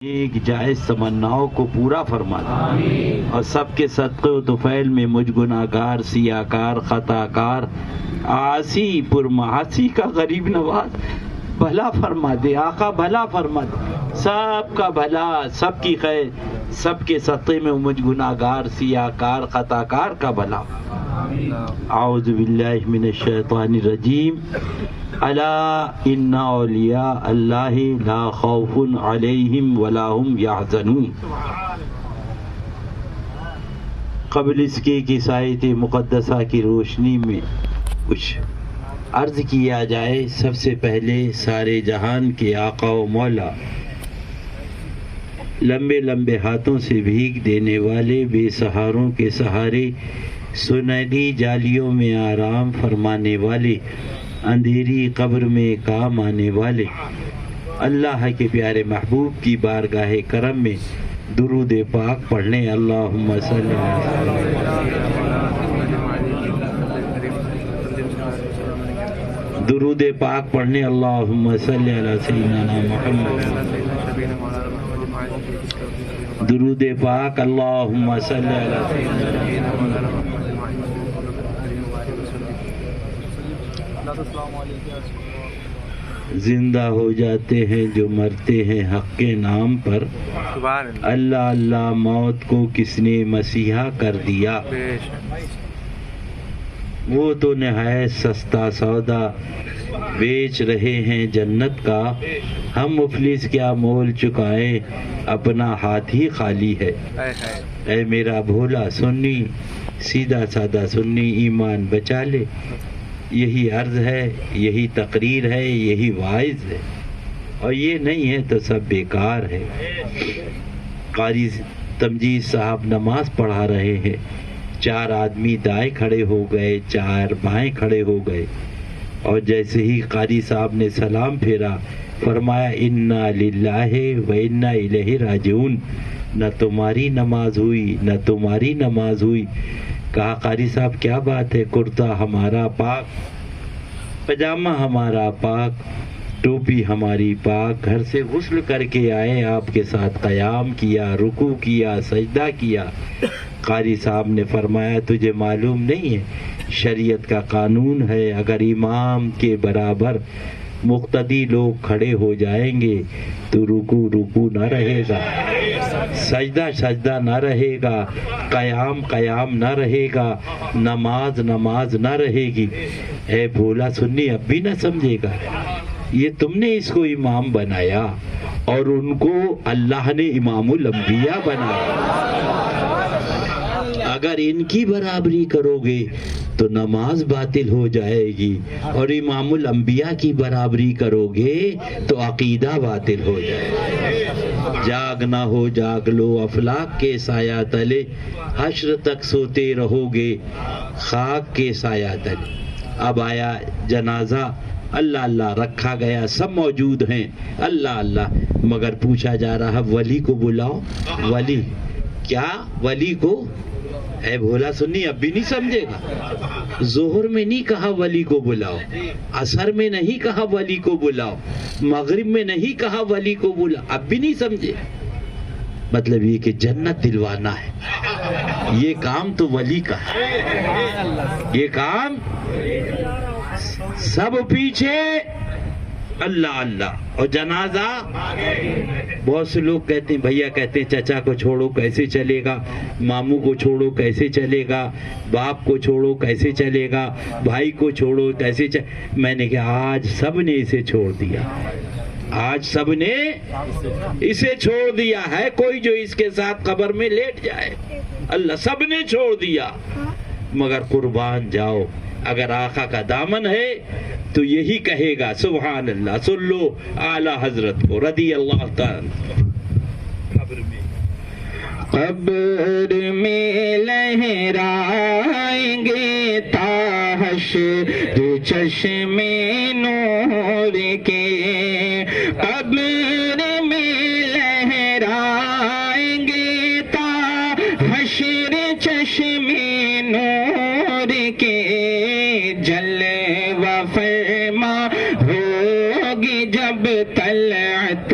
ایک جائز تمناؤں کو پورا فرما دے اور سب کے صدقے و طفیل میں مجھ گناہگار سیاکار خطاکار عاصی پرمعاصی کا غریب نواز بھلا فرما دے آقا، بھلا فرما دے، سب کا بھلا، سب کی خیر، سب کے صدقے میں مجھ گناہگار سیاکار خطاکار کا بھلا۔ اعوذ باللہ من الشیطان الرجیم۔ الا ان اولیاء اللہ لا خوف علیہم ولا هم یحزنون۔ قبل اس کے کہ آیت مقدسہ کی روشنی میں کچھ عرض کیا جائے، سب سے پہلے سارے جہان کے آقا و مولا، لمبے لمبے ہاتھوں سے بھیگ دینے والے، بے سہاروں کے سہارے، سنہری جالیوں میں آرام فرمانے والے، اندھیری قبر میں کام آنے والے، اللہ کے پیارے محبوب کی بارگاہ کرم میں درود پاک پڑھنے۔ اللہم صلی درود پاک پڑھنے۔ اللہم صلی علی سیدنا محمد۔ درود پاک۔ اللہم صلی علی سیدنا محمد۔ زندہ ہو جاتے ہیں جو مرتے ہیں حق کے نام پر، اللہ اللہ موت کو کس نے مسیحا کر دیا۔ وہ تو نہایت سستا سودا بیچ رہے ہیں جنت کا، ہم مفلس کیا مول چکائیں، اپنا ہاتھ ہی خالی ہے۔ اے میرا بھولا سنی، سیدھا سادہ سنی، ایمان بچا لے، یہی عرض ہے، یہی تقریر ہے، یہی واعظ ہے، اور یہ نہیں ہے تو سب بیکار ہے۔ قاری تمجید صاحب نماز پڑھا رہے ہیں، 4 آدمی دائیں کھڑے ہو گئے، 4 بائیں کھڑے ہو گئے، اور جیسے ہی قاری صاحب نے سلام پھیرا، فرمایا انا للہ و انا الیہ راجعون۔ نہ تمہاری نماز ہوئی، نہ تمہاری نماز ہوئی۔ کہا قاری صاحب کیا بات ہے، کرتا ہمارا پاک، پجامہ ہمارا پاک، ٹوپی ہماری پاک، گھر سے غسل کر کے آئے، آپ کے ساتھ قیام کیا، رکوع کیا، سجدہ کیا۔ قاری صاحب نے فرمایا تجھے معلوم نہیں ہے، شریعت کا قانون ہے، اگر امام کے برابر مقتدی لوگ کھڑے ہو جائیں گے تو رکوع رکوع نہ رہے گا، سجدہ سجدہ نہ رہے گا، قیام قیام نہ رہے گا، نماز نماز نہ رہے گی۔ اے بھولا سنی اب بھی نہ سمجھے گا، یہ تم نے اس کو امام بنایا اور ان کو اللہ نے امام الانبیاء بنایا۔ اگر ان کی برابری کرو گے تو نماز باطل ہو جائے گی، اور امام الانبیاء کی برابری کرو گے تو عقیدہ باطل ہو جائے گا۔ جاگنا ہو جاگ لو افلاک کے سایہ تلے، حشر تک سوتے رہو گے خاک کے سایہ تلے۔ اب آیا جنازہ، اللہ اللہ رکھا گیا، سب موجود ہیں، اللہ اللہ، مگر پوچھا جا رہا ولی کو بلاؤ۔ ولی کیا؟ ولی کو؟ اے بھولا سنی اب بھی نہیں سمجھے گا۔ ظہر میں نہیں کہا ولی کو بلاؤ، عصر میں نہیں کہا ولی کو بلاؤ، مغرب میں نہیں کہا ولی کو بلاؤ، اب بھی نہیں سمجھے۔ مطلب یہ کہ جنت دلوانا ہے، یہ کام تو ولی کا ہے، یہ کام سب پیچھے اللہ اللہ، اور جنازہ بہت سے لوگ کہتے ہیں، بھیا کہتے ہیں چچا کو چھوڑو کیسے چلے گا، ماموں کو چھوڑو کیسے چلے گا، باپ کو چھوڑو کیسے چلے گا، بھائی کو چھوڑو کیسے میں نے کہا آج سب نے اسے چھوڑ دیا، آج سب نے اسے چھوڑ دیا ہے، کوئی جو اس کے ساتھ قبر میں لیٹ جائے، اللہ سب نے چھوڑ دیا، مگر قربان جاؤ، اگر آقا کا دامن ہے تو یہی کہے گا سبحان اللہ، سن لو اعلیٰ حضرت کو رضی اللہ تعالی۔ قبر میں لہرائیں گے تا حشر چشم نور کے، قبر میں لہرائیں گے تا حشر چشم نور کے، جلوہ فرما ہوگی جب طلعت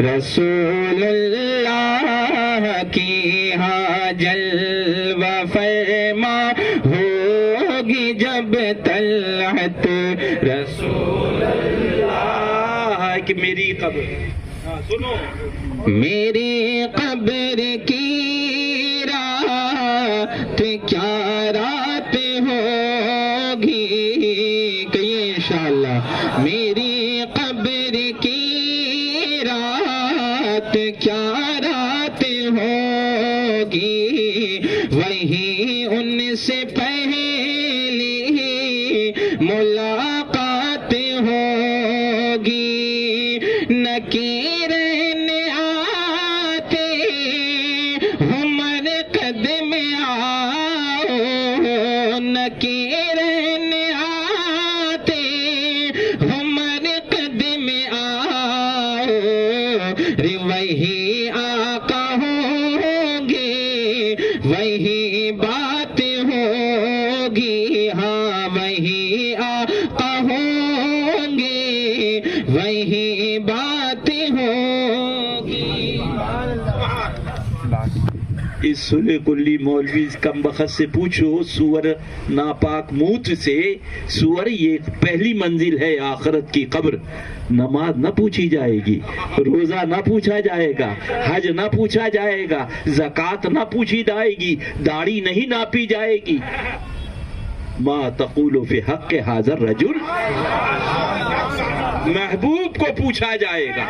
رسول اللہ قبر. سنو. میری قبر کی رات کیا رات ہوگی کہیں انشاءاللہ. میری قبر کی رات کیا رات ہوگی وہی ان سے پہلی ملاقات ہوگی. نکیرن آتے ہمر قدم آؤ نکیرن آتے ہمر قدم آؤ رے وہی آقا ہوں گے وہی بات ہوگی. ہاں وہی آقا ہوں گے وہی بات ہوگی. اس سلے کلی مولوی کم بخت سے پوچھو سور ناپاک موت سے. سور یہ پہلی منزل ہے آخرت کی قبر. نماز نہ پوچھی جائے گی, روزہ نہ پوچھا جائے گا, حج نہ پوچھا جائے گا, زکوٰۃ نہ پوچھی جائے گی, داڑھی نہیں ناپی جائے گی. ما تقول فی حق حاضر رجل, محبوب کو پوچھا جائے گا.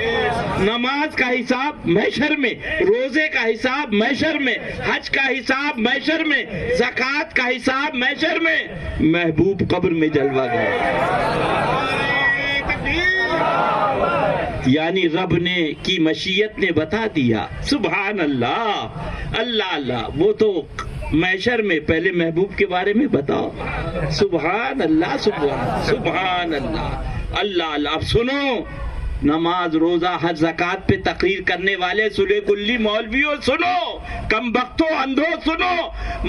نماز کا حساب محشر میں, روزے کا حساب محشر میں, حج کا حساب محشر میں, زکوٰۃ کا حساب محشر میں. محبوب قبر میں جلوہ گئے. یعنی رب نے کی مشیت نے بتا دیا. سبحان اللہ. اللہ اللہ. وہ تو محشر میں پہلے محبوب کے بارے میں بتاؤ. سبحان اللہ. سبحان اللہ. اللہ اللہ. اب سنو, نماز روزہ حج زکوٰۃ پہ تقریر کرنے والے سلے کلی مولویوں سنو, کم بختو اندھو سنو.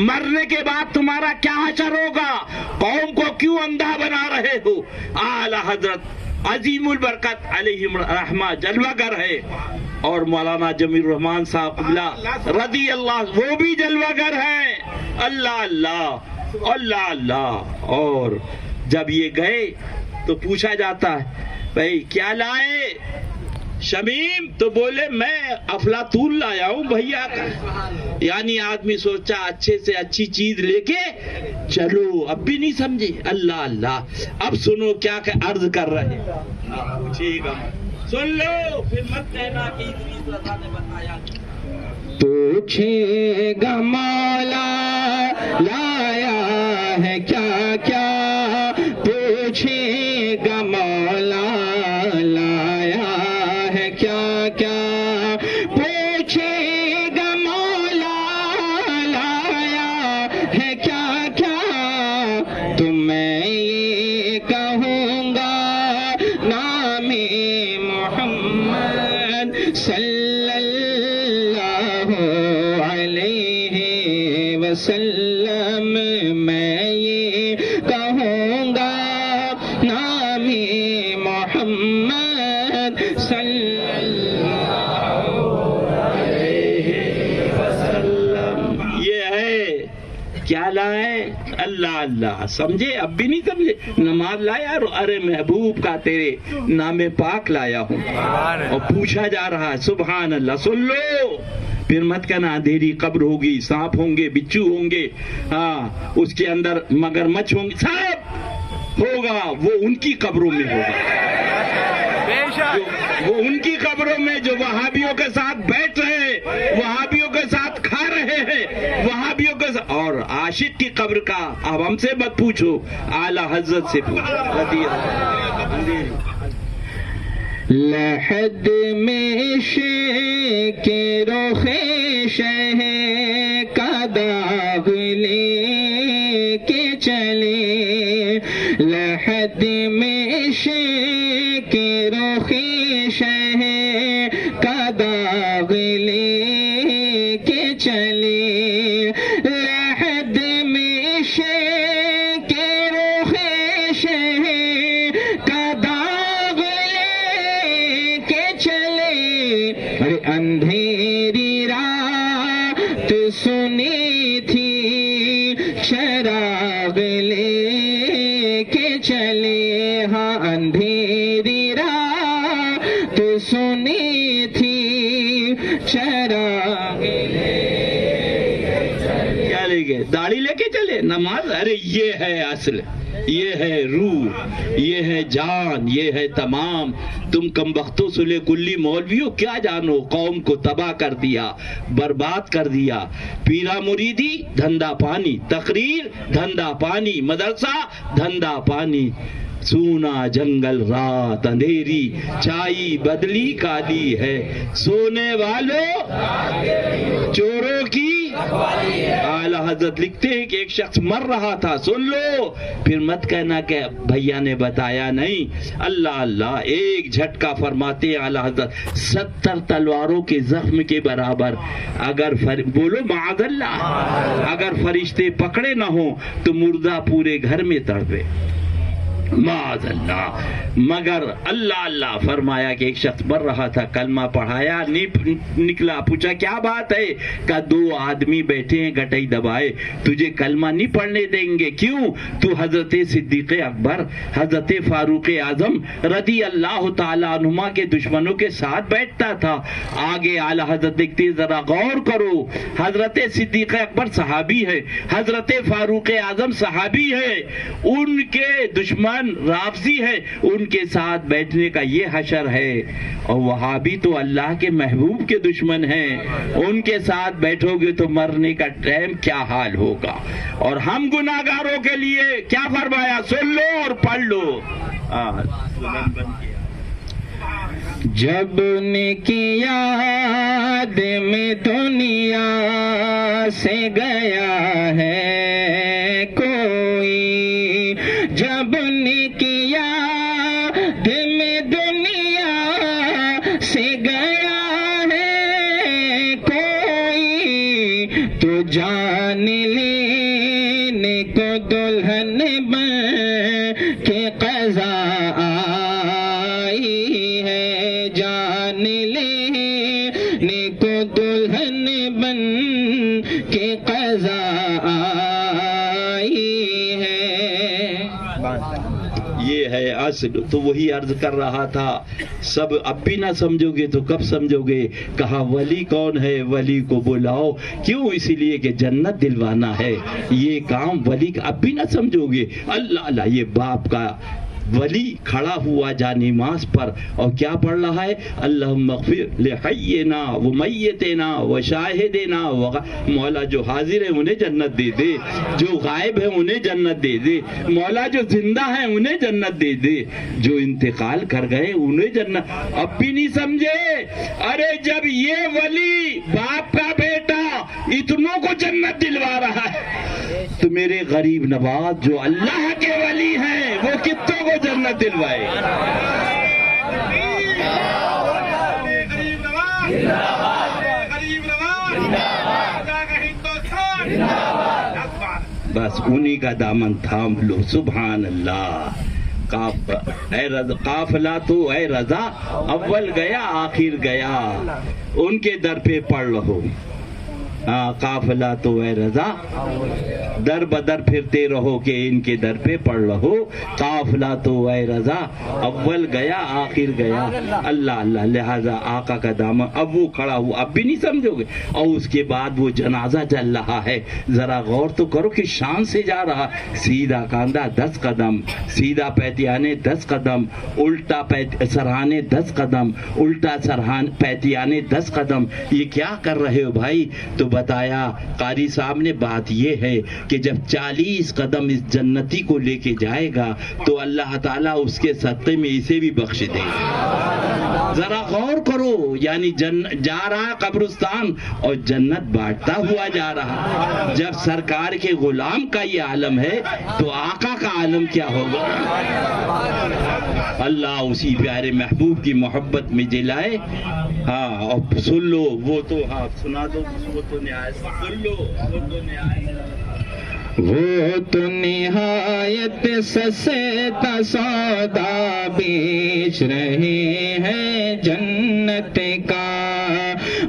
مرنے کے بعد تمہارا کیا حشر ہوگا, قوم کو کیوں اندھا بنا رہے ہو. اعلی حضرت عظیم البرکت علیہ الرحمہ جلوہ گر ہے, اور مولانا جمیل الرحمان صاحب قبلہ رضی اللہ وہ بھی جلوہ گر ہیں. اللہ اللہ. اللہ اللہ. اور جب یہ گئے تو پوچھا جاتا ہے بھائی کیا لائے شمیم, تو بولے میں افلاطون لایا ہوں بھیا کا. یعنی آدمی سوچا اچھے سے اچھی چیز لے کے چلو, اب بھی نہیں سمجھے. اللہ اللہ. اب سنو کیا کہ عرض کر رہے, پوچھیے گا, سن لو پھر مت کہنا کہ ادریس رضا نے بتایا. پوچھے گا مولا لایا ہے کیا کیا, پوچھے گا مولا لایا ہے کیا کیا, پوچھے گا مولا لایا ہے کیا کیا. تو میں یہ کہوں گا نام محمد صلی اللہ علیہ وسلم. میں یہ کہوں گا نام محمد صلی اللہ علیہ وسلم. یہ ہے کیا لائے. اللہ اللہ. سمجھے, اب بھی نہیں سمجھے. نماز لایا, ارے محبوب کا تیرے نام پاک لایا ہوں, اور پوچھا جا رہا ہے. سبحان اللہ. سن لو پھر مت کہنا اندھیری قبر ہوگی, سانپ ہوں گے, بچھو ہوں گے, ہاں اس کے اندر مگرمچھ ہوں گے, سب ہوگا. وہ ان کی قبروں میں ہوگا, وہ ان کی قبروں میں جو وہابیوں کے ساتھ بیٹھ رہے ہیں, وہابیوں کے ساتھ کھا رہے ہیں, وہابیوں کے ساتھ. اور عاشق کی قبر کا اب ہم سے مت پوچھو, اعلی حضرت سے پوچھو. لحد میں کے رخ شہ کا داغ لے کے چلے, لحد میں کے رخ شہ کا داغ لے کے چلے, لحد میں کے رخ شہ کا داغ لے کے چلے. ارے اندھیری رات سنی تھی چراغ لے کے چلے, ہاں اندھیری رات چراغ کیا لے گئے؟ داڑھی لے کے چلے نماز؟ ارے یہ ہے اصل، یہ ہے روح، یہ ہے جان، یہ ہے تمام۔ تم کم بختوں سلے کلی مولویوں کیا جانو، قوم کو تباہ کر دیا، برباد کر دیا۔ پیرا مریدی دھندا پانی، تقریر دھندا پانی، مدرسہ دھندا پانی، سونا جنگل رات اندھیری، چائی بدلی کالی ہے، سونے والوں چوروں کی۔ اعلی حضرت لکھتے ہیں کہ ایک شخص مر رہا تھا، سن لو، پھر مت کہنا کہ بھیا نے بتایا نہیں۔ اللہ اللہ، ایک جھٹکا فرماتے ہیں اعلی حضرت 70 تلواروں کے زخم کے برابر۔ اگر بولو معاذ اللہ، اگر فرشتے پکڑے نہ ہوں تو مردہ پورے گھر میں تڑپے، معاذ اللہ۔ مگر اللہ اللہ فرمایا کہ ایک شخص مر رہا تھا، کلمہ پڑھایا، نکلا، پوچھا کیا بات ہے؟ کہ 2 آدمی بیٹھے ہیں گٹئی دبائے، تجھے کلمہ نہیں پڑھنے دیں گے۔ کیوں؟ تو حضرت صدیق اکبر، حضرت فاروق اعظم رضی اللہ تعالیٰ عنہما کے دشمنوں کے ساتھ بیٹھتا تھا۔ آگے اعلی حضرت دیکھتے ذرا غور کرو، حضرت صدیق اکبر صحابی ہے، حضرت فاروق اعظم صحابی ہے، ان کے دشمن رافضی ہے، ان کے ساتھ بیٹھنے کا یہ حشر ہے۔ اور وہابی تو اللہ کے محبوب کے دشمن ہیں، ان کے ساتھ بیٹھو گے تو مرنے کا ٹائم کیا حال ہوگا۔ اور ہم گناہگاروں کے لیے کیا فرمایا؟ سن لو اور پڑھ لو۔ جب نیکی یاد میں دنیا سے گیا ہے کوئی، جب نیکی یاد میں دنیا سے گیا ہے کوئی، تو جان لینے کو دلہن بن کے قضا دلہن بن کے قضا آئی ہے۔ یہ ہے اصل۔ تو وہی عرض کر رہا تھا، سب اب بھی نہ سمجھو گے تو کب سمجھو گے؟ کہا ولی کون ہے؟ ولی کو بلاؤ۔ کیوں؟ اسی لیے کہ جنت دلوانا ہے یہ کام ولی کا۔ اب بھی نہ سمجھو گے؟ اللہ اللہ، یہ باپ کا ولی کھڑا ہوا جا نماز پر اور کیا پڑھ رہا ہے؟ اللہم اغفر لحینا و میتنا و شاہدنا مولا جو حاضر ہیں انہیں جنت دے دے، جو غائب ہیں انہیں جنت دے دے، مولا جو زندہ ہیں انہیں جنت دے دے، جو انتقال کر گئے انہیں جنت۔ اب بھی نہیں سمجھے؟ ارے جب یہ ولی باپ کا بیٹا اتنوں کو جنت دلوا رہا ہے تو میرے غریب نواز جو اللہ کے ولی ہیں وہ کتوں کو جنت دلوائے؟ بس انہی کا دامن تھام لو۔ سبحان اللہ۔ قافلہ تو اے رضا اول گیا آخر گیا، ان کے در پہ پڑھ رہو۔ قافلہ تو اے رضا در بدر پھرتے رہو کہ ان کے در پہ پڑھ رہو۔ قافلہ تو اے رضا اول گیا آخر گیا۔ اللہ اللہ، لہذا آقا کا دامن۔ اب وہ کھڑا ہوا، اب بھی نہیں سمجھو گے؟ اور اس کے بعد وہ جنازہ چل رہا ہے، ذرا غور تو کرو کہ شان سے جا رہا، سیدھا کاندھا 10 قدم، سیدھا پیتیانے 10 قدم، الٹا سرہانے 10 قدم، الٹا پیتیانے 10 قدم۔ یہ کیا کر رہے ہو بھائی؟ تو بتایا قاری صاحب نے بات یہ ہے کہ جب 40 قدم اس جنتی کو لے کے جائے گا تو اللہ تعالیٰ اس کے صدقے میں اسے بھی بخش دے گا۔ ذرا غور کرو، یعنی جا رہا قبرستان اور جنت بانٹتا ہوا جا رہا۔ جب سرکار کے غلام کا یہ عالم ہے تو آقا کا عالم کیا ہوگا؟ اللہ اسی پیارے محبوب کی محبت میں جلائے۔ ہاں، اور سن لو وہ تو، ہاں سنا دو، وہ تو نہایت، سن لو وہ تو نہایت، وہ تو نہایت سستا سودا بیچ رہے ہیں جنت کا،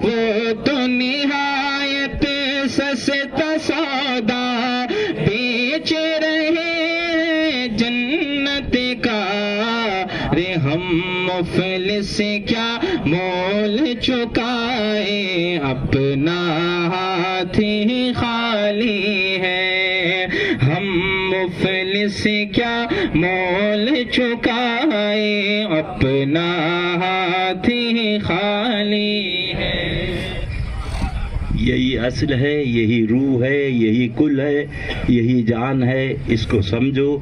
وہ تو نہایت سستا سودا بیچ رہے ہیں جنت کا، رے ہم مفلس کیا مول چکائے اپنا ہاتھ ہی خالی ہے، ہم مفلس کیا مول چکائے اپنا ہاتھ ہی خالی ہے۔ یہی اصل ہے، یہی روح ہے، یہی کل ہے، یہی جان ہے، اس کو سمجھو۔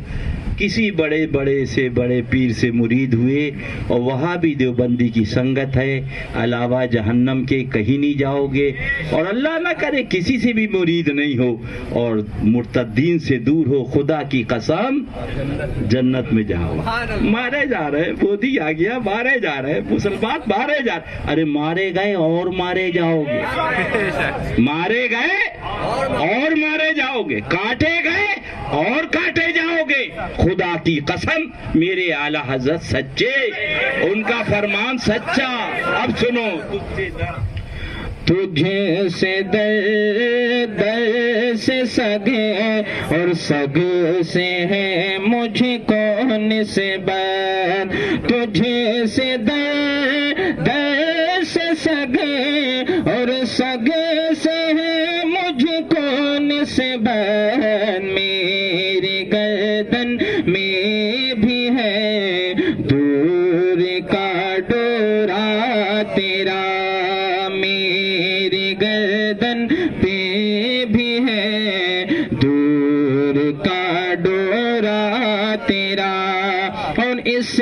کسی بڑے بڑے سے بڑے پیر سے مرید ہوئے اور وہاں بھی دیوبندی کی سنگت ہے، علاوہ جہنم کے کہیں نہیں جاؤ گے، اور اللہ نہ کرے کسی سے بھی مرید نہیں ہو اور مرتدین سے دور ہو، خدا کی قسم جنت میں جاؤ۔ مارے جا رہے، مودی آ گیا، مارے جا رہے مسلمان، مارے جا رہے، ارے مارے گئے اور مارے جاؤ گے، مارے گئے اور مارے جاؤ گے، کاٹے گئے اور کاٹے جاؤ گے۔ خدا کی قسم میرے اعلی حضرت سچے، ان کا فرمان سچا۔ اب سنو، تجھے سے در در سے سگے اور سگ سے ہے مجھے کون نسبت، تجھے سے در در سے سگے اور سگ سے ہے مجھے کون نسبت، میری گردن میں بھی ہے دور کا ڈورا تیرا، میری گردن پہ بھی ہے دور کا ڈورا تیرا، اور اس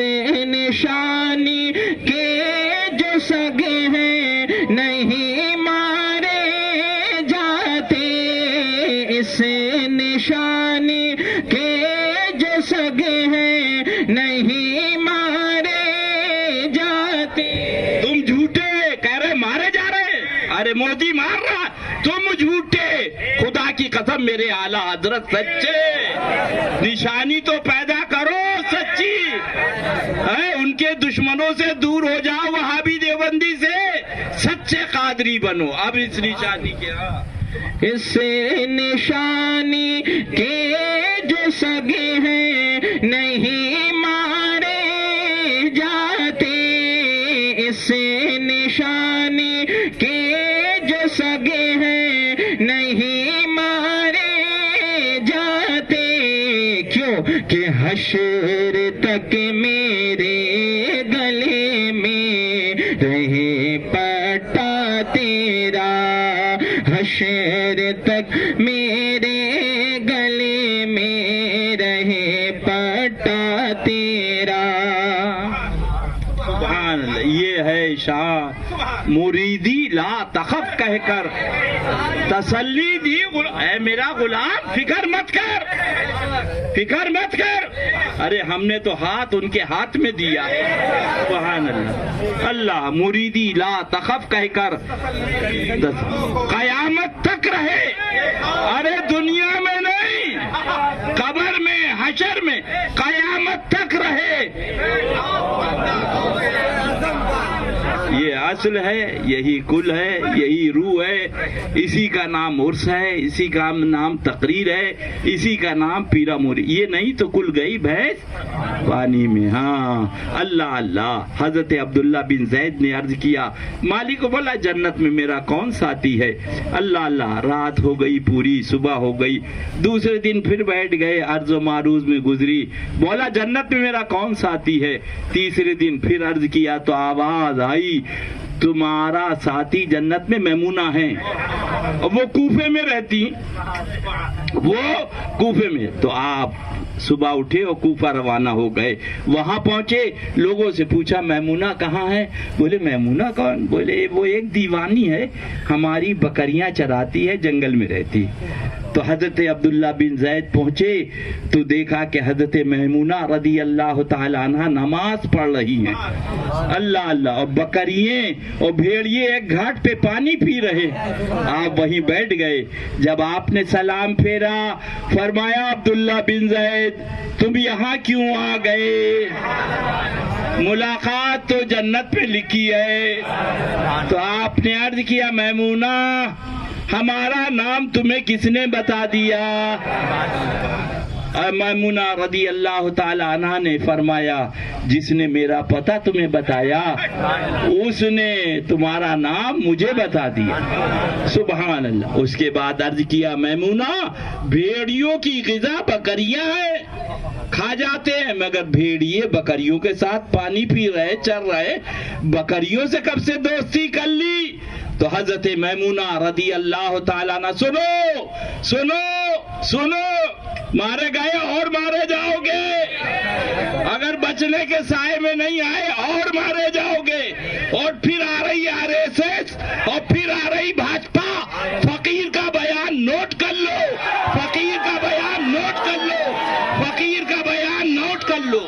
نشانی کے جو سگے ہیں نہیں مارے جاتے، اس نشانی کے جو سگے ہیں نہیں مارے جاتے۔ تم جھوٹے کہہ رہے مارے جا رہے، ارے مودی مار رہا، تم جھوٹے، خدا کی قسم میرے اعلیٰ حضرت سچے۔ نشانی تو پیدا کرو سچی، ان کے دشمنوں سے دور ہو جاؤ، وہابی دیوبندی سے سچے قادری بنو۔ اب اس نشانی کے اس نشانی کے جو سگے ہیں نہیں مارے جاتے، اس نشانی کے جو سگے ہیں نہیں مارے جاتے، کیوں کہ حشر تک میرے گلے میں رہے پٹا تیرا، حشر تک میرے گلے میں رہے پٹا تیرا۔ سبحان اللہ، یہ ہے شاہ مریدی لا تخف کہہ کر تسلی دی، اے میرا غلام فکر مت کر، فکر مت کر، ارے ہم نے تو ہاتھ ان کے ہاتھ میں دیا ہے۔ سبحان اللہ، اللہ مریدی لا تخف کہہ کر قیامت تک رہے، ارے دنیا میں نہیں، قبر میں، حشر میں، قیامت تک رہے۔ یہ اصل ہے، یہی کل ہے، یہی روح ہے، اسی کا نام عرس ہے، اسی کا نام تقریر ہے، اسی کا نام پیرا موری۔ یہ نہیں تو کل گئی بھینس پانی میں۔ ہاں اللہ اللہ۔ حضرت عبداللہ بن زید نے عرض کیا، مالک کو بولا جنت میں میرا کون ساتھی ہے؟ اللہ اللہ، رات ہو گئی پوری، صبح ہو گئی، دوسرے دن پھر بیٹھ گئے، عرض و معروض میں گزری، بولا جنت میں میرا کون ساتھی ہے؟ تیسرے دن پھر عرض کیا تو آواز آئی، تمہارا ساتھی جنت میں میمونہ ہے، وہ کوفے میں رہتی، وہ کوفے میں۔ تو آپ صبح اٹھے اور کوفہ روانہ ہو گئے، وہاں پہنچے، لوگوں سے پوچھا میمونہ کہاں ہے؟ بولے میمونہ کون؟ بولے وہ ایک دیوانی ہے، ہماری بکریاں چراتی ہے، جنگل میں رہتی۔ تو حضرت عبداللہ بن زید پہنچے تو دیکھا کہ حضرت میمونہ رضی اللہ تعالی عنہ نماز پڑھ رہی ہیں، اللہ اللہ، اور بکریے اور بھیڑیے ایک گھاٹ پہ پانی پی رہے۔ آپ وہیں بیٹھ گئے، جب آپ نے سلام پھیرا، فرمایا عبداللہ بن زید تم یہاں کیوں آ گئے؟ ملاقات تو جنت پہ لکھی ہے۔ تو آپ نے عرض کیا میمونہ ہمارا نام تمہیں کس نے بتا دیا؟ میمونہ رضی اللہ تعالی عنہ نے فرمایا جس نے میرا پتہ تمہیں بتایا اس نے تمہارا نام مجھے بتا دیا. سبحان اللہ. اس کے بعد عرض کیا میمونہ بھیڑیوں کی غذا بکریاں ہیں، کھا جاتے ہیں، مگر بھیڑیے بکریوں کے ساتھ پانی پی رہے، چر رہے، بکریوں سے کب سے دوستی کر لی؟ تو حضرت میمونہ رضی اللہ تعالیٰ عنہ سنو سنو سنو، مارے گئے اور مارے جاؤ گے، اگر بچنے کے سائے میں نہیں آئے اور مارے جاؤ گے. اور پھر آ رہی RSS اور پھر آ رہی بھاجپا. فقیر کا بیان نوٹ کر لو، فقیر کا بیان نوٹ کر لو، فقیر کا بیان نوٹ کر لو.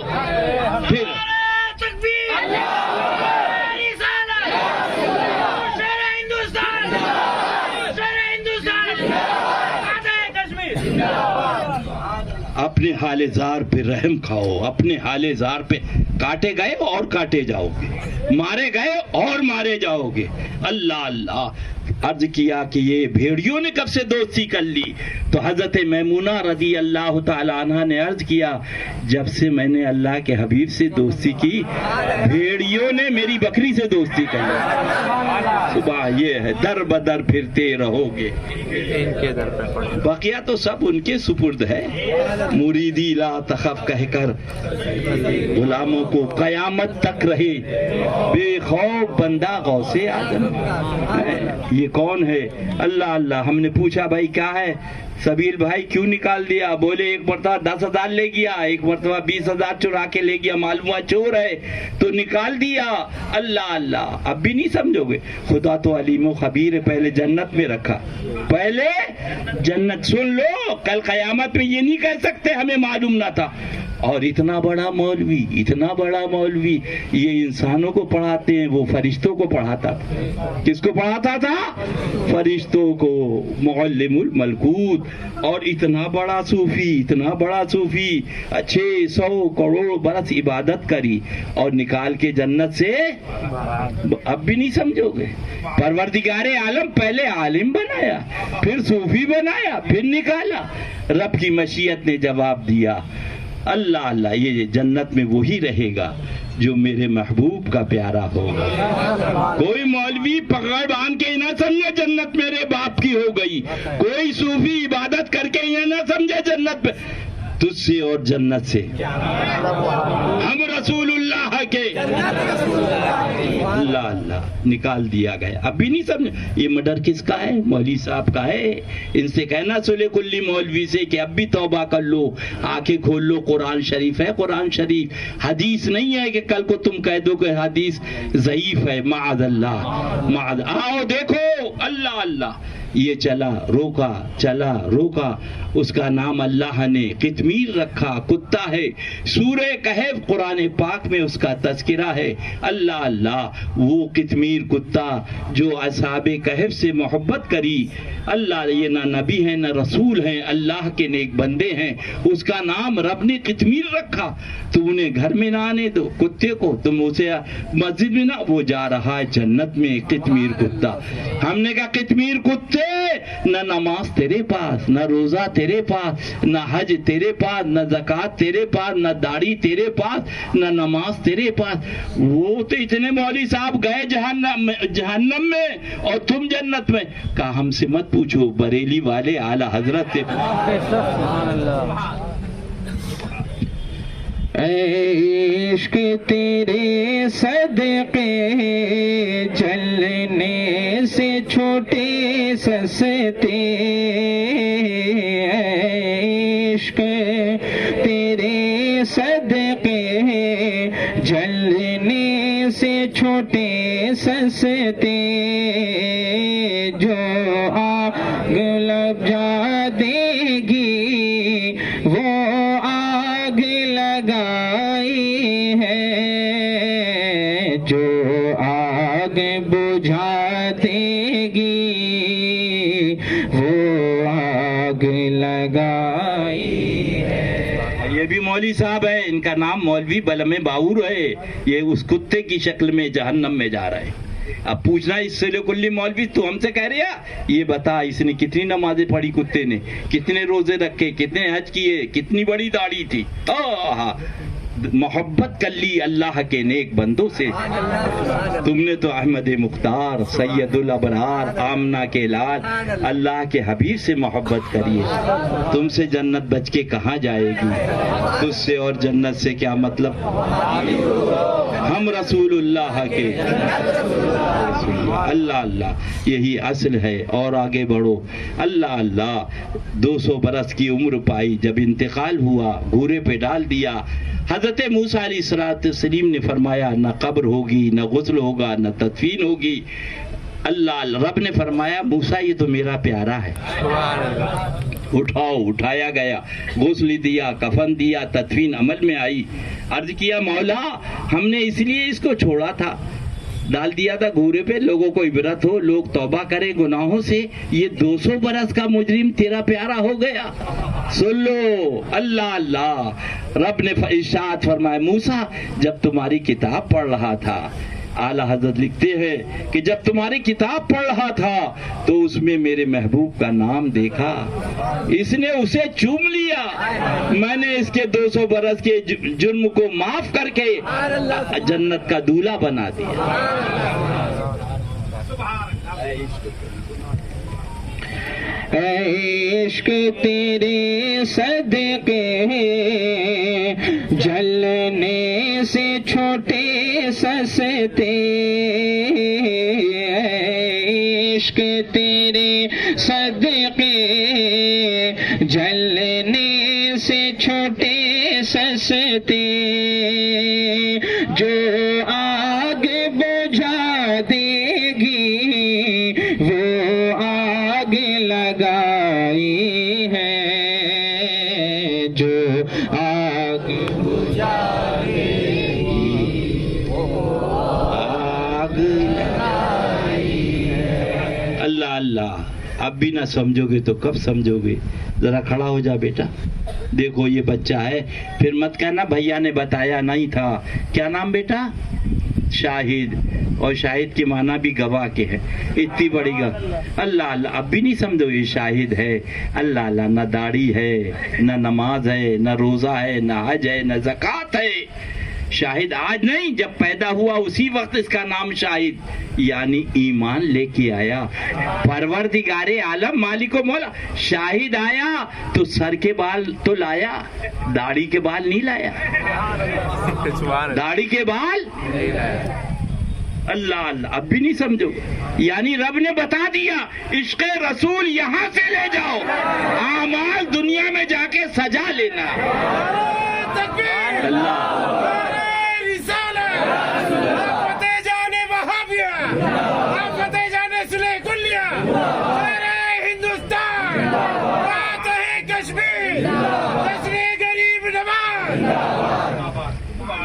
پھر اپنے حال زار پہ رحم کھاؤ، اپنے حال زار پہ. کاٹے گئے اور کاٹے جاؤ گے، مارے گئے اور مارے جاؤ گے. اللہ اللہ. عرض کیا کہ یہ بھیڑیوں نے کب سے دوستی کر لی؟ تو حضرت میمونہ رضی اللہ تعالی عنہ نے عرض کیا جب سے میں نے اللہ کے حبیب سے دوستی کی بھیڑیوں نے میری بکری سے دوستی کر لی. صبح یہ ہے در بدر پھرتے رہو گے، بقیہ تو سب ان کے سپرد ہے. مریدی لا تخف کہہ کر غلاموں کو قیامت تک رہے بے خوف بندہ غوث اعظم. یہ کون ہے؟ اللہ اللہ. ہم نے پوچھا بھائی کیا ہے؟ سبیل بھائی کیوں نکال دیا؟ بولے ایک مرتبہ 10,000 لے گیا، ایک مرتبہ 20,000 چرا کے لے گیا، معلوم ہوا چور ہے تو نکال دیا. اللہ اللہ. اب بھی نہیں سمجھو گے؟ خدا تو علیم و خبیر ہے. پہلے جنت میں رکھا، پہلے جنت. سن لو کل قیامت میں یہ نہیں کہہ سکتے ہمیں معلوم نہ تھا. اور اتنا بڑا مولوی، اتنا بڑا مولوی یہ انسانوں کو پڑھاتے ہیں، وہ فرشتوں کو پڑھاتا تھا. کس کو پڑھاتا تھا؟ فرشتوں کو. معلم الملکوت. اور اتنا بڑا صوفی، اتنا بڑا صوفی 600 کروڑ برس عبادت کری اور نکال کے جنت سے. اب بھی نہیں سمجھو گے؟ پروردگار عالم پہلے عالم بنایا، پھر صوفی بنایا، پھر نکالا. رب کی مشیت نے جواب دیا. اللہ اللہ. یہ جنت میں وہی رہے گا جو میرے محبوب کا پیارا ہوگا. کوئی مولوی پگڑ باندھ کے نہ سمجھے جنت میرے باپ کی ہو گئی، کوئی صوفی عبادت کر کے یہ نہ سمجھے جنت پہ تجھ سے اور جنت سے ہم رسول اللہ کے. اللہ اللہ. نکال دیا گیا. اب بھی نہیں سمجھے؟ یہ مرڈر کس کا ہے؟ مولوی صاحب کا ہے. ان سے کہنا سلے کلی مولوی سے کہ اب بھی توبہ کر لو، آنکھیں کھول لو. قرآن شریف ہے، قرآن شریف. حدیث نہیں ہے کہ کل کو تم کہہ دو کہ حدیث ضعیف ہے. معاذ اللہ معاذ. آؤ دیکھو. اللہ اللہ. یہ چلا روکا، چلا روکا. اس کا نام اللہ نے قطمیر رکھا، کتا ہے. سورہ کہف قرآن پاک میں اس کا تذکرہ ہے. اللہ اللہ. وہ قطمیر کتا جو اصحاب کہف سے محبت کری. اللہ. یہ نہ نبی ہیں نہ رسول ہیں، اللہ کے نیک بندے ہیں. اس کا نام رب نے قطمیر رکھا. تو انہیں گھر میں نہ آنے دو کتے کو، تم اسے مسجد میں نہ. وہ جا رہا ہے جنت میں قطمیر کتا. ہم نے کہا قطمیر کتے نہ نماز تیرے پاس، نہ روزہ تیرے پاس، نہ حج تیرے پاس، نہ زکوٰۃ تیرے پاس، نہ داڑھی تیرے پاس، نہ نماز تیرے پاس. وہ تو اتنے مولوی صاحب گئے جہنم میں اور تم جنت میں. کہا ہم سے مت پوچھو، بریلی والے اعلی حضرت سے. عشق تیرے صدقے جلنے سے چھوٹے سستے. عشق تیرے صدقے جلنے سے چھوٹے سستے. جو آگ لگ جا دے گی وہ آگ لگائی ہے، جو آگ بجھا دے گی وہ آگ لگائی ہے. یہ بھی مولوی صاحب ہے، ان کا نام مولوی بلم باور ہے. یہ اس کتے کی شکل میں جہنم میں جا رہے ہیں. اب پوچھنا اس سے کلی مولوی تو ہم سے کہہ رہے ہیں یہ بتا اس نے کتنی نمازیں پڑھی کتے نے, کتنے روزے رکھے, کتنے حج کیے, کتنی بڑی داڑھی تھی. محبت کر لی اللہ کے نیک بندوں سے. تم نے تو احمد مختار, سید الابرار, آمنہ کے لال, اللہ کے حبیب سے محبت کری ہے. تم سے جنت بچ کے کہاں جائے گی؟ تجھ سے اور جنت سے کیا مطلب؟ ہم رسول اللہ کے, اللہ اللہ یہی اصل ہے. اور آگے بڑھو. اللہ اللہ 200 برس کی عمر پائی, جب انتقال ہوا گھوڑے پہ ڈال دیا. حضرت موسیٰ علیہ السلام نے فرمایا نہ قبر ہوگی, نہ غسل ہوگا, نہ تدفین ہوگی. اللہ رب نے فرمایا موسیٰ یہ تو میرا پیارا ہے, اٹھاؤ. اٹھایا گیا, غسل دیا, کفن دیا, تدفین عمل میں آئی. عرض کیا مولا ہم نے اس لیے اس کو چھوڑا تھا, ڈال دیا تھا گھوڑے پہ, لوگوں کو عبرت ہو, لوگ توبہ کرے گناہوں سے. یہ 200 برس کا مجرم تیرا پیارا ہو گیا. سن لو. اللہ اللہ رب نے ارشاد فرمایا موسیٰ جب تمہاری کتاب پڑھ رہا تھا, اعلیٰ حضرت لکھتے ہیں کہ جب تمہاری کتاب پڑھ رہا تھا تو اس میں میرے محبوب کا نام دیکھا, اس نے اسے چوم لیا. میں نے اس کے 200 برس کے جرم کو معاف کر کے جنت کا دولہا بنا دیا. عشق تیرے صدقے جلنے سے چھوٹے سستے, عشق تیرے صدقے جلنے سے چھوٹے سستے, جو آگ بجھا دے گی وہ آگ لگائی ہے, جو آگ بجھا دے گی وہ آگ لگائی ہے. اللہ اللہ اب بھی نہ سمجھو گے تو کب سمجھو گے؟ ذرا کھڑا ہو جا بیٹا. دیکھو یہ بچہ ہے, پھر مت کہنا بھیا نے بتایا نہیں تھا. کیا نام بیٹا؟ شاہد. اور شاہد کی معنی بھی گواہ کے ہے. اتنی بڑی اللہ اللہ اب بھی نہیں سمجھو یہ شاہد ہے. اللہ اللہ نہ داڑھی ہے, نہ نماز ہے, نہ روزہ ہے, نہ حج ہے, نہ زکوٰۃ ہے. شاہد آج نہیں, جب پیدا ہوا اسی وقت اس کا نام شاہد, یعنی ایمان لے کے آیا. پروردگار عالم مالک و مولا. شاہد آیا تو سر کے بال تو لایا, داڑھی کے بال نہیں لایا. داڑھی کے بال اللہ اللہ اب بھی نہیں سمجھو. یعنی رب نے بتا دیا عشق رسول یہاں سے لے جاؤ, اعمال دنیا میں جا کے سجا لینا. اللہ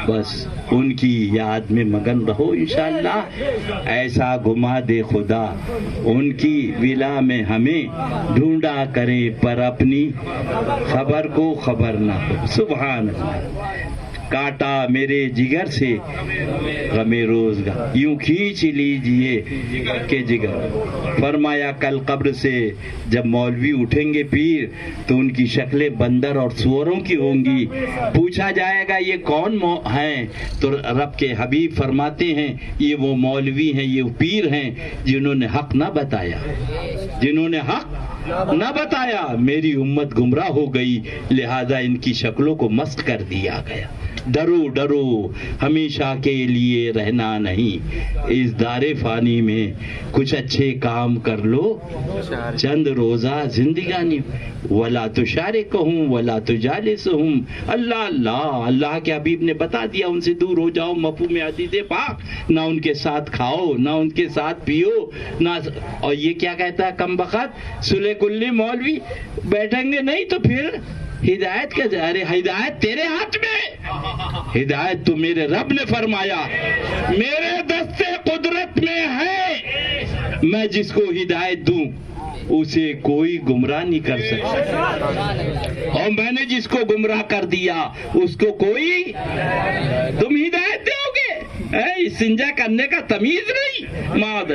بس ان کی یاد میں مگن رہو انشاءاللہ. ایسا گھما دے خدا ان کی ولا میں ہمیں, ڈھونڈا کرے پر اپنی خبر کو خبر نہ ہو. سبحان اللہ. کاٹا میرے جگر سے غم روزگار, یوں کھینچ لیجئے کہ جگر. فرمایا کل قبر سے جب مولوی اٹھیں گے پیر تو ان کی شکلیں بندر اور سوروں کی ہوں گی. پوچھا جائے گا یہ کون ہیں, تو رب کے حبیب فرماتے ہیں یہ وہ مولوی ہیں, یہ پیر ہیں جنہوں نے حق نہ بتایا, جنہوں نے حق نہ بتایا. میری امت گمراہ ہو گئی لہذا ان کی شکلوں کو مسخ کر دیا گیا. ڈرو ڈرو ہمیشہ کے لیے رہنا نہیں, اس دار فانی میں کچھ اچھے کام کر لو, چند روزہ زندگانی. ولا تشارکہم ولا تجالسہم. اللہ اللہ اللہ کے حبیب نے بتا دیا ان سے دور ہو جاؤ. مفہوم حدیث پاک, نہ ان کے ساتھ کھاؤ, نہ ان کے ساتھ پیو, نہ. اور یہ کیا کہتا ہے کم بخت سلے کلی مولوی بیٹھیں گے نہیں تو پھر ہدایت کا ارے ہدایت تیرے ہاتھ میں, ہدایت تو میرے رب نے فرمایا میرے دستے قدرت میں ہے, میں جس کو ہدایت دوں اسے کوئی گمراہ نہیں کر سکتا, اور میں نے جس کو گمراہ کر دیا اس کو کوئی. تم ہدایت دو گے استنجا کرنے کا تمیز نہیں؟ معاذ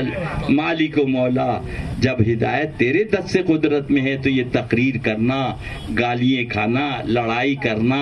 مالک و مولا، جب ہدایت تیرے دست سے قدرت میں ہے تو یہ تقریر کرنا، گالیاں کھانا، لڑائی کرنا،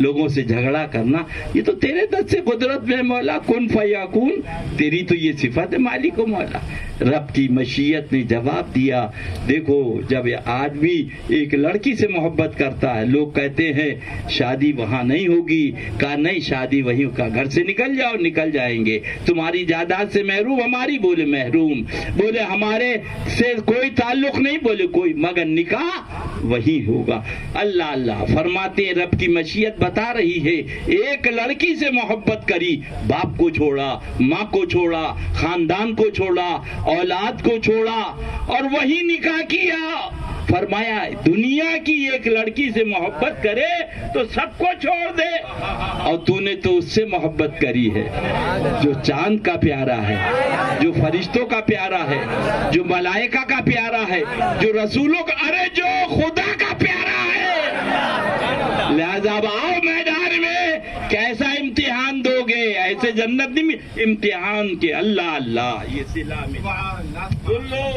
لوگوں سے جھگڑا کرنا، یہ تو تیرے دست سے قدرت میں ہے مولا۔ کن فیکون، تیری تو یہ صفت ہے مالک و مولا۔ رب کی مشیت نے جواب دیا۔ دیکھو جب یہ آدمی ایک لڑکی سے محبت کرتا ہے، لوگ کہتے ہیں شادی وہاں نہیں ہوگی، کہا نہیں شادی وہیں کا، گھر سے نکل جاؤ، نکل جائیں گے، تمہاری جائیداد سے محروم، ہماری بولے محروم، بولے ہمارے سے کوئی تعلق نہیں، بولے کوئی، مگر نکاح وہی ہوگا۔ اللہ اللہ فرماتے ہیں رب کی مشیت بتا رہی ہے، ایک لڑکی سے محبت کری، باپ کو چھوڑا، ماں کو چھوڑا، خاندان کو چھوڑا، اولاد کو چھوڑا اور وہی نکاح کیا۔ فرمایا دنیا کی ایک لڑکی سے محبت کرے تو سب کو چھوڑ دے، اور تو نے تو اس سے محبت کری ہے جو چاند کا پیارا ہے، جو فرشتوں کا پیارا ہے، جو ملائکہ کا پیارا ہے، جو رسولوں کا، ارے جو خدا کا پیارا ہے۔ لہذا اب آؤ میدان میں، کیسا امتحان دو گے؟ ایسے جنت نہیں، امتحان کے۔ اللہ اللہ، یہ صلہ ملا، سن لو،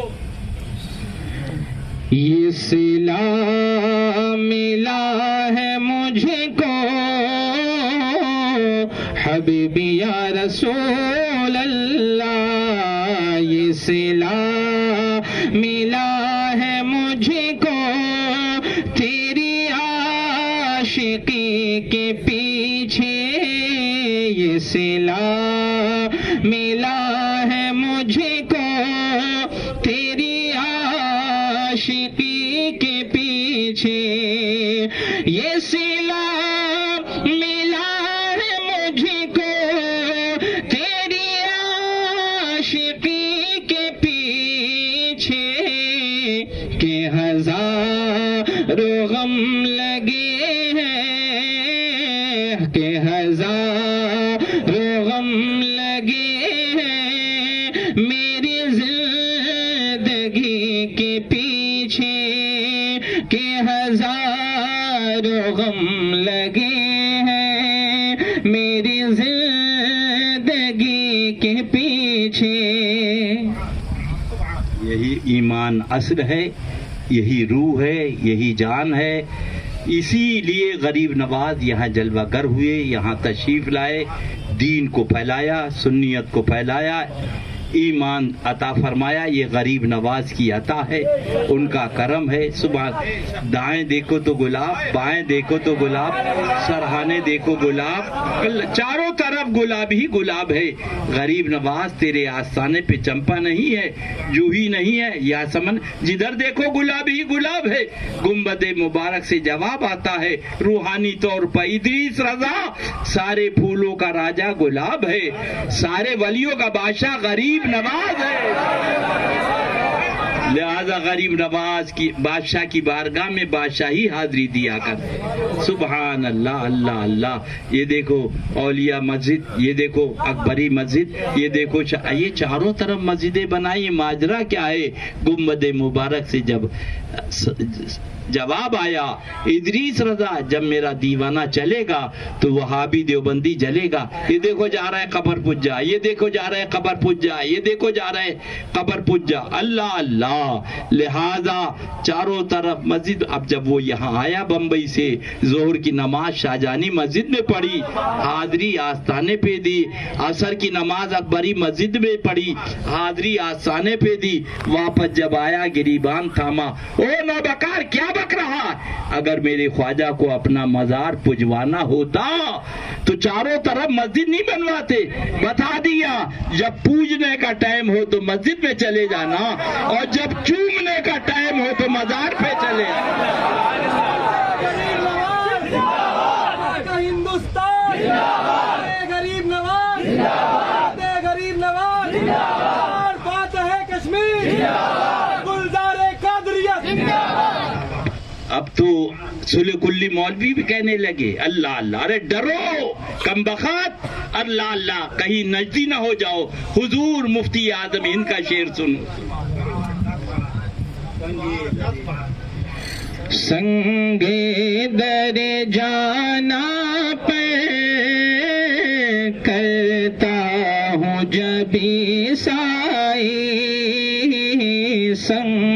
یہ صلہ ملا ہے مجھے کو حبیبی یا رسول اللہ، یہ صلہ ملا ہے مجھے کو تیری عاشقی کے پیچھے، یہ صلہ ملا ہے مجھے کو تیری عاشقی کے پیچھے، یہ صلہ ملا ہے مجھے کو تیری عاشقی کے پیچھے، کہ ہزاروں غم لگے ہیں، کہ ہزاروں غم لگے ہیں میری زندگی کے پیچھے، کہ ہزاروں غم لگے ہیں میری زندگی کے پیچھے۔ یہی ایمان اصل ہے، یہی روح ہے، یہی جان ہے۔ اسی لیے غریب نواز یہاں جلوہ گر ہوئے، یہاں تشریف لائے، دین کو پھیلایا، سنیت کو پھیلایا، ایمان عطا فرمایا۔ یہ غریب نواز کی عطا ہے، ان کا کرم ہے۔ صبح دائیں دیکھو تو گلاب، بائیں دیکھو تو گلاب، سرہانے دیکھو گلاب، چاروں طرف گلاب ہی گلاب ہے۔ غریب نواز تیرے آستانے پہ چمپا نہیں ہے، جوہی نہیں ہے، یاسمن، جدھر دیکھو گلاب ہی گلاب ہے۔ گنبد مبارک سے جواب آتا ہے روحانی طور پر، ادریس رضا سارے پھولوں کا راجہ گلاب ہے، سارے ولیوں کا بادشاہ غریب نواز ہے۔ لہذا غریب نواز کی بادشاہ کی بارگاہ میں بادشاہی حاضری دیا کر۔ سبحان اللہ، اللہ اللہ۔ یہ دیکھو اولیاء مسجد، یہ دیکھو اکبری مسجد، یہ دیکھو یہ چاروں طرف مسجدیں بنائی، ماجرا کیا ہے؟ گنبد مبارک سے جب جواب آیا ادریس رضا جب میرا دیوانہ چلے گا تو وہابی دیوبندی جلے گا، یہ دیکھو جا رہا ہے قبر پجا، یہ دیکھو جا رہا ہے قبر پجا، یہ دیکھو جا رہا ہے قبر پجا۔ اللہ اللہ۔ لہذا چاروں طرف مسجد۔ اب جب وہ یہاں آیا بمبئی سے، ظہر کی نماز شاہجہانی مسجد میں پڑھی، حاضری آستانے پہ دی، عصر کی نماز اکبری مسجد میں پڑھی، حاضری آستانے پہ دی، واپس جب آیا گریبان تھاما، او نوبکار کیا بک رہا؟ اگر میرے خواجہ کو اپنا مزار پجوانا ہوتا تو چاروں طرف مسجد نہیں بنواتے، بتا دیا جب پوجنے کا ٹائم ہو تو مسجد میں چلے جانا، اور جب چومنے کا ٹائم ہو تو مزار پہ چلے غریب نواز، غریب نواز، فاتح کشمیر، گلزار قادریہ۔ اب تو سلو کلی مولوی بھی کہنے لگے اللہ اللہ، ارے ڈرو کم بخت، اللہ اللہ کہیں نجدی نہ ہو جاؤ، حضور مفتی اعظم ہند کا شعر سنو۔ سنگے در جانا پہ کرتا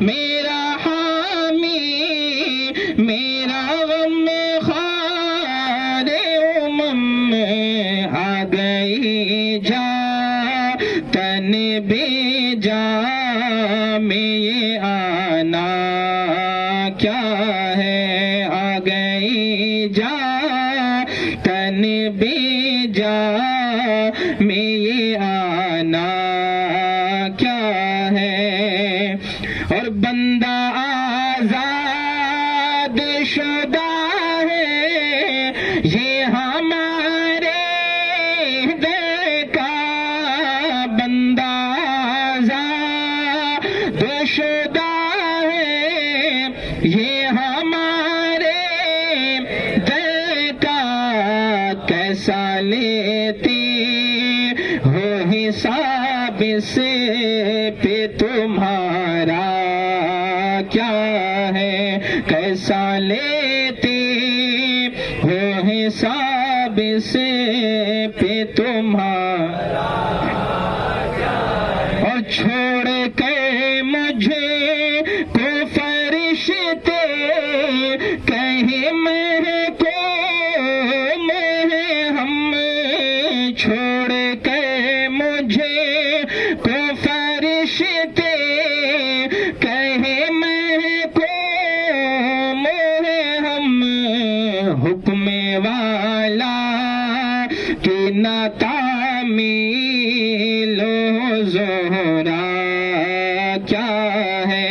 میرا حامی میرا غم خوار امم آ گئی جا تن بے جا میں یہ آنا کیا ہے آ گئی جا تن بے جا میں یہ آنا کیا ہے اور بندہ آزاد شدہ ہے یہ ہمارے دل کا بندہ آزاد شدہ ہے یہ ہمارے دل کا کیسا لیتی ہو حساب سے پہ تمہارا کیا ہے کیسا لیتی ہو حساب سے پہ تمہارا اور چھوڑ کے مجھے کو فرشتے کہیں میں کو میں ہم چھوڑ کے مجھے کو فرشتے کہیں میں کو میں ہم حکم والا کی نہ تعمیل و زہرا کیا ہے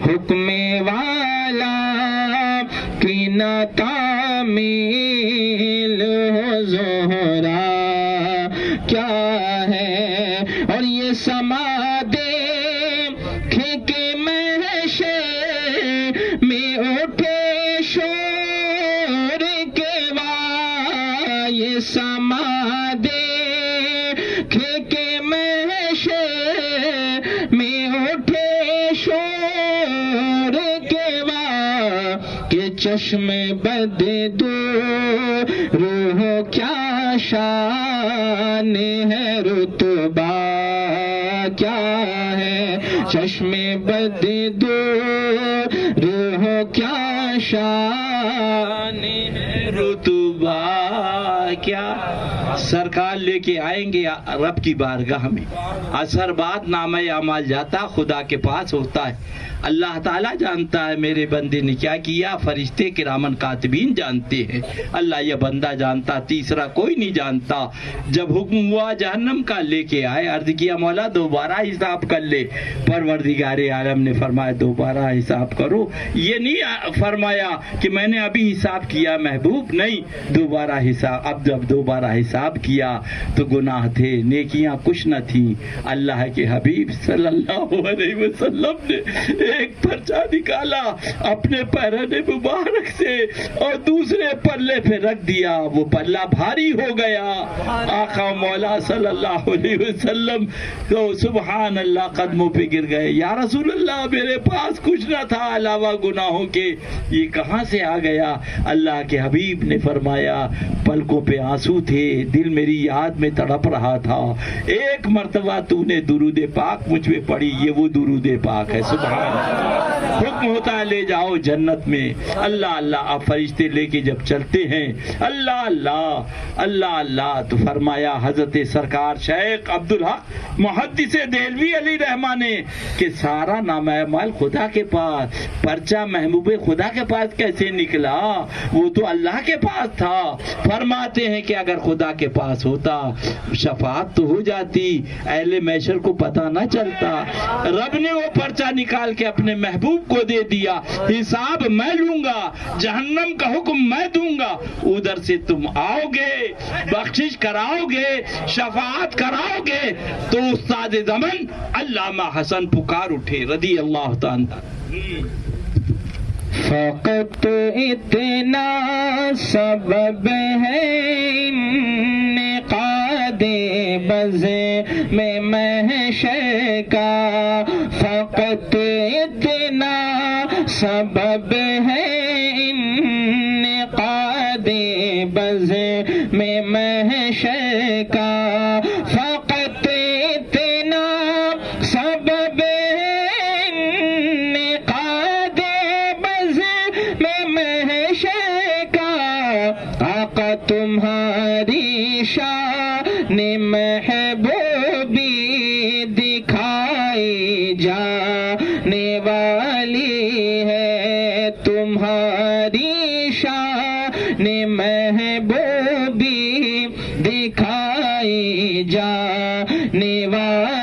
حکم والا کی نہ تعمیل و زہرا کیا ہے اور یہ سما دیکھے کہ محشر میں اٹھے شور کے وا یہ سما دیکھے کہ محشر میں اٹھے شور کے وا کہ چشم بد دو روح کیا شان ہے رتبہ کیا ہے چشم بد دو روح کیا شان ہے رتبہ کیا سرکار لے کے آئیں گے رب کی بارگاہ میں اثر بعد نامہ اعمال جاتا خدا کے پاس ہوتا ہے اللہ تعالیٰ جانتا ہے میرے بندے نے کیا کیا فرشتے کرامن کاتبین جانتے ہیں اللہ یہ بندہ جانتا تیسرا کوئی نہیں جانتا جب حکم ہوا جہنم کا لے کے آئے عرض کیا مولا دوبارہ حساب کر لے پروردگار عالم نے فرمایا دوبارہ حساب کرو یہ نہیں فرمایا کہ میں نے ابھی حساب کیا محبوب نہیں دوبارہ حساب اب جب دوبارہ حساب کیا تو گناہ تھے نیکیاں کچھ نہ تھی اللہ کے حبیب صلی اللہ علیہ وسلم نے ایک پرچہ نکالا اپنے پیرانے مبارک سے اور دوسرے پلے پہ رکھ دیا وہ پلہ بھاری ہو گیا آقا مولا صلی اللہ علیہ وسلم تو سبحان اللہ قدموں پہ گر گئے یا رسول اللہ میرے پاس کچھ نہ تھا علاوہ گناہوں کے یہ کہاں سے آ گیا اللہ کے حبیب نے فرمایا پلکوں پہ آنسو تھے دل میری یاد میں تڑپ رہا تھا ایک مرتبہ تو نے درود پاک مجھ پہ پڑھی یہ وہ درود پاک ہے سبحان حکم ہوتا ہے لے جاؤ جنت میں اللہ اللہ آپ فرشتے لے کے جب چلتے ہیں اللہ اللہ اللہ اللہ تو فرمایا حضرت سرکار شیخ عبدالحق محدث دہلوی علی رحمانے کہ سارا نامہ اعمال خدا کے پاس پرچہ محبوب خدا کے پاس کیسے نکلا وہ تو اللہ کے پاس تھا فرماتے ہیں کہ اگر خدا کے پاس ہوتا شفاعت تو ہو جاتی اہل محشر کو پتہ نہ چلتا رب نے وہ پرچہ نکال کے اپنے محبوب کو دے دیا حساب میں لوں گا جہنم کا حکم میں دوں گا ادھر سے تم آؤ گے بخشش کراؤ گے شفاعت کراؤ گے تو استاد زمن علامہ حسن پکار اٹھے رضی اللہ تعالی فقط اتنا سبب ہے انعقاد بز میں محشر کا فقط اتنا سبب ہے انعقاد بز میں محشر کا فقط اتنا سبب ہے تمہاری شان محبوبی دکھائی جانے والی ہے، تمہاری شان محبوبی دکھائی جانے والی